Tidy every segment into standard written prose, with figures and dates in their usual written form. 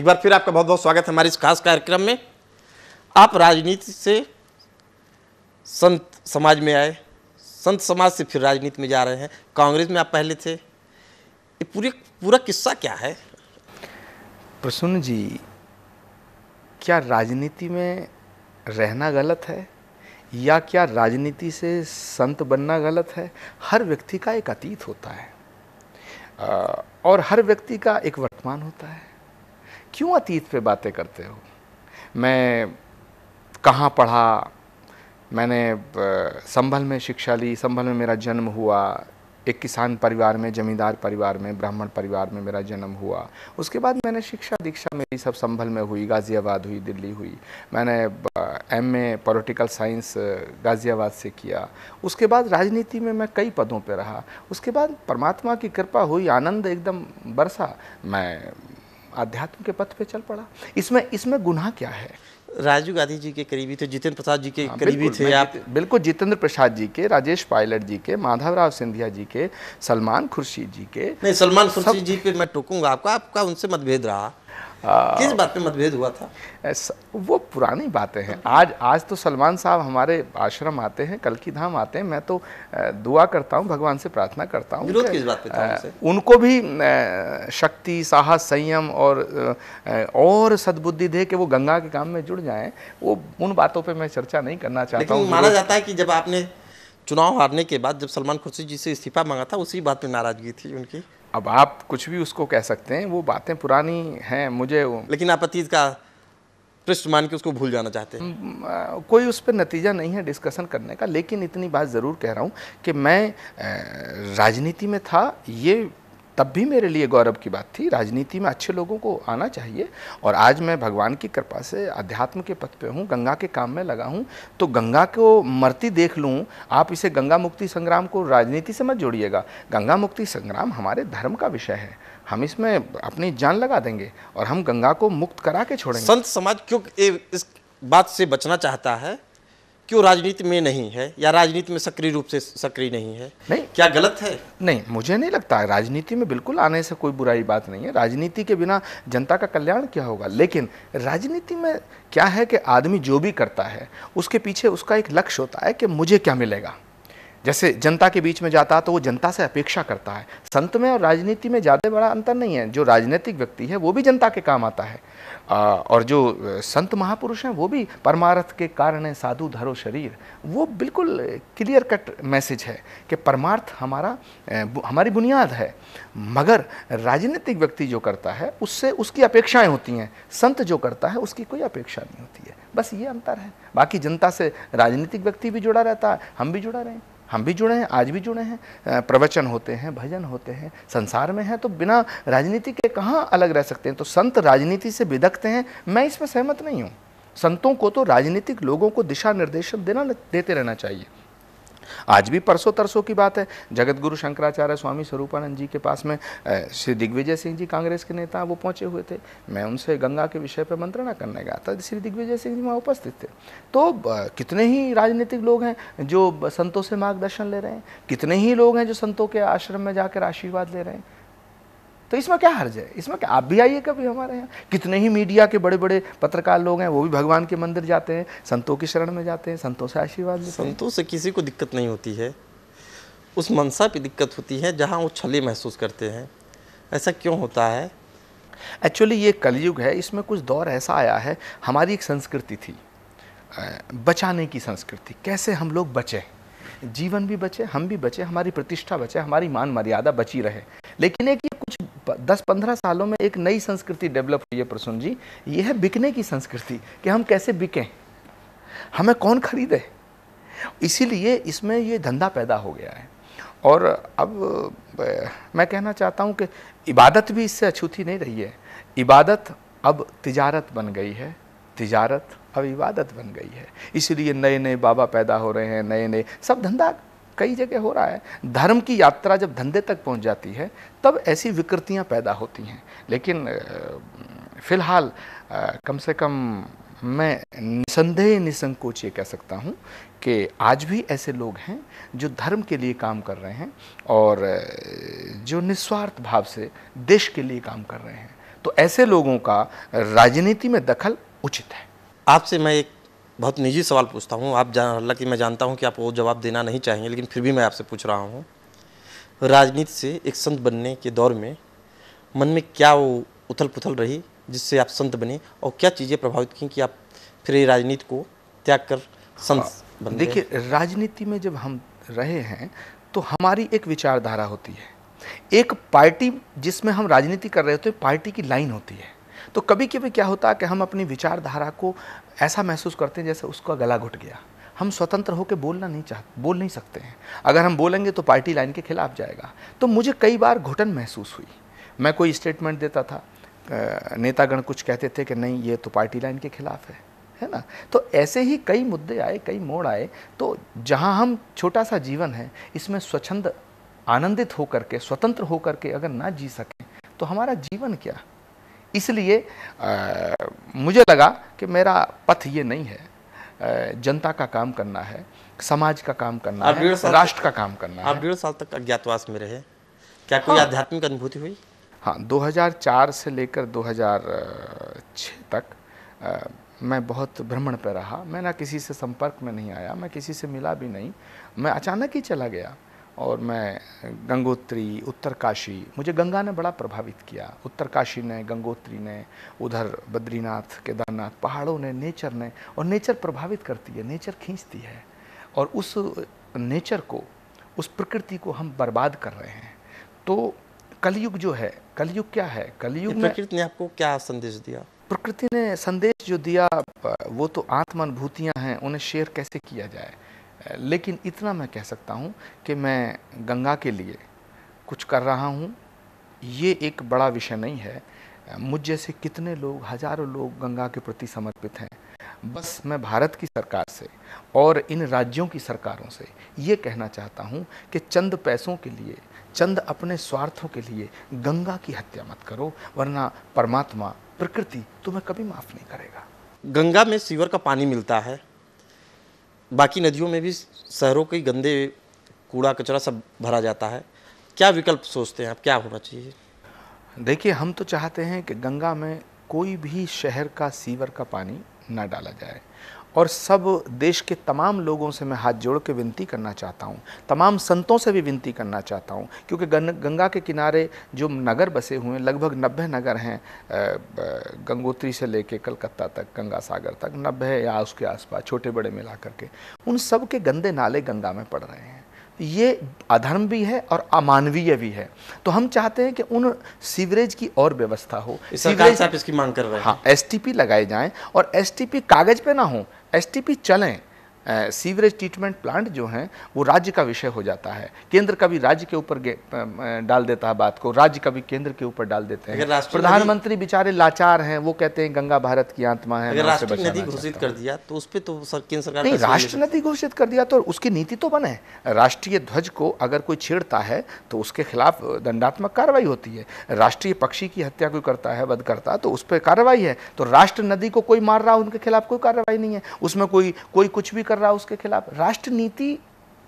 एक बार फिर आपका बहुत बहुत स्वागत है हमारे इस खास कार्यक्रम में। आप राजनीति से संत समाज में आए, संत समाज से फिर राजनीति में जा रहे हैं। कांग्रेस में आप पहले थे, ये पूरा किस्सा क्या है? प्रसून जी, क्या राजनीति में रहना गलत है या क्या राजनीति से संत बनना गलत है? हर व्यक्ति का एक अतीत होता है और हर व्यक्ति का एक वर्तमान होता है। क्यों अतीत पे बातें करते हो? मैं कहाँ पढ़ा, मैंने संभल में शिक्षा ली, संभल में मेरा जन्म हुआ, एक किसान परिवार में, जमींदार परिवार में, ब्राह्मण परिवार में मेरा जन्म हुआ। उसके बाद मैंने शिक्षा दीक्षा मेरी सब संभल में हुई, गाज़ियाबाद हुई, दिल्ली हुई। मैंने एमए पॉलिटिकल साइंस गाज़ियाबाद से किया। उसके बाद राजनीति में मैं कई पदों पे रहा। उसके बाद परमात्मा की कृपा हुई, आनंद एकदम बरसा, मैं आध्यात्म के पथ पे चल पड़ा। इसमें गुनाह क्या है? राजीव गांधी जी के करीबी थे, जितेंद्र प्रसाद जी के करीबी थे आप? बिल्कुल, जितेंद्र प्रसाद जी के, राजेश पायलट जी के, माधवराव सिंधिया जी के, सलमान खुर्शीद जी के। नहीं, सलमान खुर्शीद जी पे मैं टोकूंगा आपका उनसे मतभेद रहा। किस बात पे मतभेद हुआ था? वो पुरानी बातें हैं। आज तो सलमान साहब हमारे आश्रम आते हैं, कल्की धाम आते हैं। मैं तो दुआ करता हूँ, भगवान से प्रार्थना करता हूँ। विरोध किस बात पे था उनसे? उनको भी शक्ति, साहस, संयम और सद्बुद्धि दे कि वो गंगा के काम में जुड़ जाएं। वो उन बातों पे मैं चर्चा नहीं करना चाहता हूँ। लेकिन माना जाता है कि जब आपने चुनाव हारने के बाद जब सलमान खुर्शीद जी से इस्तीफा मांगा था, उसी बात पे नाराजगी थी उनकी। अब आप कुछ भी उसको कह सकते हैं, वो बातें पुरानी हैं। मुझे लेकिन आप अतीत का पृष्ठ मान के उसको भूल जाना चाहते हैं? कोई उस पर नतीजा नहीं है डिस्कशन करने का। लेकिन इतनी बात ज़रूर कह रहा हूँ कि मैं राजनीति में था, ये तब भी मेरे लिए गौरव की बात थी। राजनीति में अच्छे लोगों को आना चाहिए और आज मैं भगवान की कृपा से अध्यात्म के पथ पे हूँ, गंगा के काम में लगा हूँ। तो गंगा को मरती देख लूँ। आप इसे गंगा मुक्ति संग्राम को राजनीति से मत जोड़िएगा। गंगा मुक्ति संग्राम हमारे धर्म का विषय है। हम इसमें अपनी जान लगा देंगे और हम गंगा को मुक्त करा के छोड़ेंगे। संत समाज क्यों इस बात से बचना चाहता है? क्यों राजनीति में नहीं है या राजनीति में सक्रिय रूप से सक्रिय नहीं है? नहीं, क्या गलत है? नहीं, मुझे नहीं लगता। राजनीति में बिल्कुल आने से कोई बुराई बात नहीं है। राजनीति के बिना जनता का कल्याण क्या होगा? लेकिन राजनीति में क्या है कि आदमी जो भी करता है उसके पीछे उसका एक लक्ष्य होता है कि मुझे क्या मिलेगा। जैसे जनता के बीच में जाता है तो वो जनता से अपेक्षा करता है। संत में और राजनीति में ज़्यादा बड़ा अंतर नहीं है। जो राजनीतिक व्यक्ति है वो भी जनता के काम आता है और जो संत महापुरुष हैं वो भी परमार्थ के कारण साधु धरो शरीर। वो बिल्कुल क्लियर कट मैसेज है कि परमार्थ हमारी बुनियाद है। मगर राजनीतिक व्यक्ति जो करता है उससे उसकी अपेक्षाएं होती हैं। संत जो करता है उसकी कोई अपेक्षा नहीं होती है। बस ये अंतर है। बाकी जनता से राजनीतिक व्यक्ति भी जुड़ा रहता है, हम भी जुड़ा रहे हैं, हम भी जुड़े हैं, आज भी जुड़े हैं। प्रवचन होते हैं, भजन होते हैं, संसार में हैं, तो बिना राजनीति के कहाँ अलग रह सकते हैं? तो संत राजनीति से बिदकते हैं, मैं इसमें सहमत नहीं हूँ। संतों को तो राजनीतिक लोगों को दिशा निर्देशन देते रहना चाहिए। आज भी परसों तरसों की बात है, जगत गुरु शंकराचार्य स्वामी स्वरूपानंद जी के पास में श्री दिग्विजय सिंह जी, कांग्रेस के नेता, वो पहुंचे हुए थे। मैं उनसे गंगा के विषय पर मंत्रणा करने गया था, श्री दिग्विजय सिंह जी वहाँ उपस्थित थे। तो कितने ही राजनीतिक लोग हैं जो संतों से मार्गदर्शन ले रहे हैं, कितने ही लोग हैं जो संतों के आश्रम में जाकर आशीर्वाद ले रहे हैं। तो इसमें क्या हर्ज है? इसमें क्या, आप भी आइए कभी हमारे यहाँ। कितने ही मीडिया के बड़े बड़े पत्रकार लोग हैं, वो भी भगवान के मंदिर जाते हैं, संतों की शरण में जाते हैं, संतों से आशीर्वाद लेते हैं। संतों से किसी को दिक्कत नहीं होती है, उस मनसा पे दिक्कत होती है जहाँ वो छले महसूस करते हैं। ऐसा क्यों होता है? एक्चुअली ये कलयुग है, इसमें कुछ दौर ऐसा आया है। हमारी एक संस्कृति थी बचाने की संस्कृति, कैसे हम लोग बचें, जीवन भी बचे, हम भी बचे, हमारी प्रतिष्ठा बचे, हमारी मान मर्यादा बची रहे। लेकिन एक ये कुछ 10-15 सालों में एक नई संस्कृति डेवलप हुई है प्रसून जी। ये है बिकने की संस्कृति, कि हम कैसे बिकें, हमें कौन खरीदे। इसीलिए इसमें ये धंधा पैदा हो गया है। और अब मैं कहना चाहता हूँ कि इबादत भी इससे अछूती नहीं रही है। इबादत अब तिजारत बन गई है, तिजारत अब इबादत बन गई है। इसीलिए नए नए बाबा पैदा हो रहे हैं, नए नए सब धंधा कई जगह हो रहा है। धर्म की यात्रा जब धंधे तक पहुंच जाती है तब ऐसी विकृतियां पैदा होती हैं। लेकिन फिलहाल कम से कम मैं निसंदेह निसंकोच ये कह सकता हूँ कि आज भी ऐसे लोग हैं जो धर्म के लिए काम कर रहे हैं और जो निस्वार्थ भाव से देश के लिए काम कर रहे हैं। तो ऐसे लोगों का राजनीति में दखल उचित है। आपसे मैं एक बहुत निजी सवाल पूछता हूँ। आप हालांकि मैं जानता हूँ कि आप वो जवाब देना नहीं चाहेंगे, लेकिन फिर भी मैं आपसे पूछ रहा हूँ। राजनीति से एक संत बनने के दौर में मन में क्या वो उथल पुथल रही जिससे आप संत बने, और क्या चीज़ें प्रभावित की कि आप फिर ये राजनीति को त्याग कर संत बन गए? देखिए, राजनीति में जब हम रहे हैं तो हमारी एक विचारधारा होती है, एक पार्टी जिसमें हम राजनीति कर रहे होते हैं, पार्टी की लाइन होती है। तो कभी कभी क्या होता है कि हम अपनी विचारधारा को ऐसा महसूस करते हैं जैसे उसका गला घुट गया, हम स्वतंत्र होकर बोल नहीं सकते हैं। अगर हम बोलेंगे तो पार्टी लाइन के खिलाफ जाएगा। तो मुझे कई बार घुटन महसूस हुई। मैं कोई स्टेटमेंट देता था, नेतागण कुछ कहते थे कि नहीं ये तो पार्टी लाइन के खिलाफ है ना। तो ऐसे ही कई मुद्दे आए, कई मोड़ आए। तो जहां हम छोटा सा जीवन है, इसमें स्वच्छंद आनंदित होकर के, स्वतंत्र होकर के अगर ना जी सकें तो हमारा जीवन क्या। इसलिए मुझे लगा कि मेरा पथ ये नहीं है। जनता का काम करना है, समाज का काम करना है, राष्ट्र का काम करना है। आप 1.5 साल तक अज्ञातवास में रहे, क्या कोई आध्यात्मिक अनुभूति हुई? हाँ, 2004 से लेकर 2006 तक मैं बहुत भ्रमण पे रहा। मैं ना किसी से संपर्क में नहीं आया, मैं किसी से मिला भी नहीं। मैं अचानक ही चला गया और मैं गंगोत्री, उत्तरकाशी, मुझे गंगा ने बड़ा प्रभावित किया। उत्तरकाशी ने, गंगोत्री ने, उधर बद्रीनाथ, केदारनाथ, पहाड़ों ने, नेचर ने। और नेचर प्रभावित करती है, नेचर खींचती है। और उस नेचर को, उस प्रकृति को हम बर्बाद कर रहे हैं। तो कलयुग जो है, कलयुग क्या है, कलयुग में प्रकृति ने आपको क्या संदेश दिया? प्रकृति ने संदेश जो दिया वो तो आत्म अनुभूतियाँ हैं, उन्हें शेयर कैसे किया जाए। लेकिन इतना मैं कह सकता हूँ कि मैं गंगा के लिए कुछ कर रहा हूँ, ये एक बड़ा विषय नहीं है। मुझ जैसे कितने लोग, हजारों लोग गंगा के प्रति समर्पित हैं। बस मैं भारत की सरकार से और इन राज्यों की सरकारों से ये कहना चाहता हूँ कि चंद पैसों के लिए, चंद अपने स्वार्थों के लिए गंगा की हत्या मत करो, वरना परमात्मा, प्रकृति तुम्हें कभी माफ़ नहीं करेगा। गंगा में सीवर का पानी मिलता है, बाकी नदियों में भी शहरों के गंदे कूड़ा कचरा सब भरा जाता है। क्या विकल्प सोचते हैं आप, क्या होना चाहिए? देखिए, हम तो चाहते हैं कि गंगा में कोई भी शहर का सीवर का पानी ना डाला जाए। और सब देश के तमाम लोगों से मैं हाथ जोड़ के विनती करना चाहता हूँ, तमाम संतों से भी विनती करना चाहता हूँ, क्योंकि गंगा के किनारे जो नगर बसे हुए हैं, लगभग 90 नगर हैं, गंगोत्री से लेके कलकत्ता तक, गंगा सागर तक 90 या उसके आसपास, छोटे बड़े मिला करके, उन सब के गंदे नाले गंगा में पड़ रहे हैं। ये अधर्म भी है और अमानवीय भी है। तो हम चाहते हैं कि उन सीवरेज की और व्यवस्था हो। सरकार से आप इसकी मांग कर रहे हैं? हाँ, एसटीपी लगाए जाएं, और एसटीपी कागज पे ना हो, एसटीपी चलें। सीवरेज ट्रीटमेंट प्लांट जो हैं वो राज्य का विषय हो जाता है। केंद्र कभी राज्य के ऊपर डाल देता है बात को, राज्य कभी केंद्र के ऊपर डाल देते हैं। प्रधानमंत्री बेचारे लाचार हैं, वो कहते हैं गंगा भारत की आत्मा है। अगर राष्ट्रीय नदी घोषित कर दिया तो उस पर तो केंद्र सरकार नहीं, राष्ट्रीय नदी घोषित कर दिया तो उसकी नीति तो बने। राष्ट्रीय ध्वज को अगर कोई छेड़ता है तो उसके खिलाफ दंडात्मक कार्रवाई होती है। राष्ट्रीय पक्षी की हत्या कोई करता है, वध करता है, तो उस पर कार्रवाई है। तो राष्ट्र नदी को कोई मार रहा है, उनके खिलाफ कोई कार्रवाई नहीं है। उसमें कोई कुछ भी कर रहा है उसके खिलाफ। राष्ट्र नीति,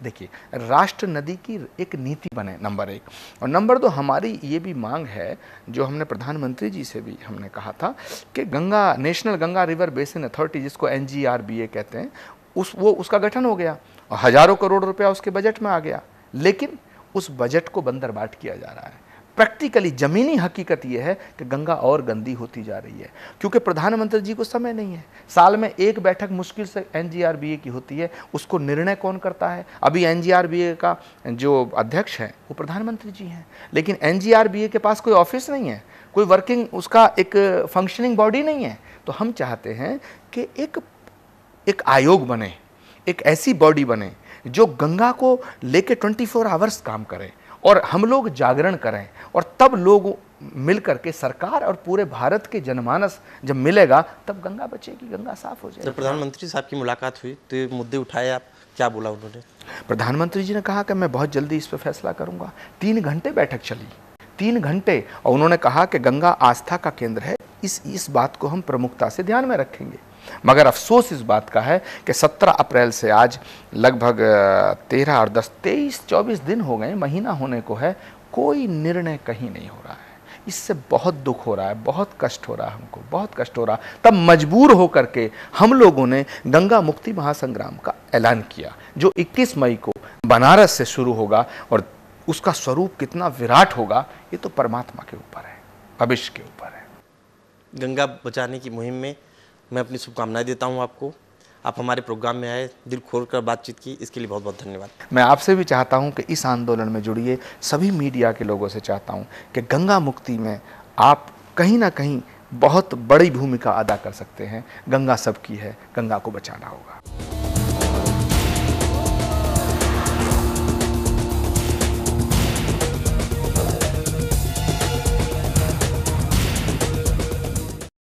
देखिए, राष्ट्र नदी की एक नीति बने, नंबर 1। और नंबर 2, हमारी ये भी मांग है, जो हमने प्रधानमंत्री जी से भी हमने कहा था, कि Ganga, national Ganga river basin authority, जिसको NGRBA कहते हैं, उसका गठन हो गया और हजारों करोड़ रुपया उसके बजट में आ गया। लेकिन उस बजट को बंदरबाट किया जा रहा है। प्रैक्टिकली ज़मीनी हकीकत यह है कि गंगा और गंदी होती जा रही है, क्योंकि प्रधानमंत्री जी को समय नहीं है। साल में एक बैठक मुश्किल से NGRBA की होती है, उसको निर्णय कौन करता है? अभी NGRBA का जो अध्यक्ष है वो प्रधानमंत्री जी हैं, लेकिन NGRBA के पास कोई ऑफिस नहीं है, कोई वर्किंग, उसका एक फंक्शनिंग बॉडी नहीं है। तो हम चाहते हैं कि एक आयोग बने, एक ऐसी बॉडी बने जो गंगा को लेके 24 आवर्स काम करे, और हम लोग जागरण करें, और तब लोग मिल करके, सरकार और पूरे भारत के जनमानस जब मिलेगा, तब गंगा बचेगी, गंगा साफ हो जाएगी। जब प्रधानमंत्री साहब की मुलाकात हुई तो ये मुद्दे उठाए आप, क्या बोला उन्होंने? प्रधानमंत्री जी ने कहा कि मैं बहुत जल्दी इस पर फैसला करूंगा। 3 घंटे बैठक चली, 3 घंटे, और उन्होंने कहा कि गंगा आस्था का केंद्र है, इस बात को हम प्रमुखता से ध्यान में रखेंगे। मगर अफसोस इस बात का है कि 17 अप्रैल से आज लगभग 13 और 10, 23, 24 दिन हो गए, महीना होने को है, कोई निर्णय कहीं नहीं हो रहा है। इससे बहुत दुख हो रहा है, बहुत कष्ट हो रहा है, हमको बहुत कष्ट हो रहा। तब मजबूर होकर के हम लोगों ने गंगा मुक्ति महासंग्राम का ऐलान किया, जो 21 मई को बनारस से शुरू होगा, और उसका स्वरूप कितना विराट होगा ये तो परमात्मा के ऊपर है, भविष्य के ऊपर है। गंगा बचाने की मुहिम में मैं अपनी शुभकामनाएं देता हूं आपको। आप हमारे प्रोग्राम में आए, दिल खोलकर बातचीत की, इसके लिए बहुत बहुत धन्यवाद। मैं आपसे भी चाहता हूं कि इस आंदोलन में जुड़िए, सभी मीडिया के लोगों से चाहता हूं कि गंगा मुक्ति में आप कहीं ना कहीं बहुत बड़ी भूमिका अदा कर सकते हैं। गंगा सबकी है, गंगा को बचाना होगा।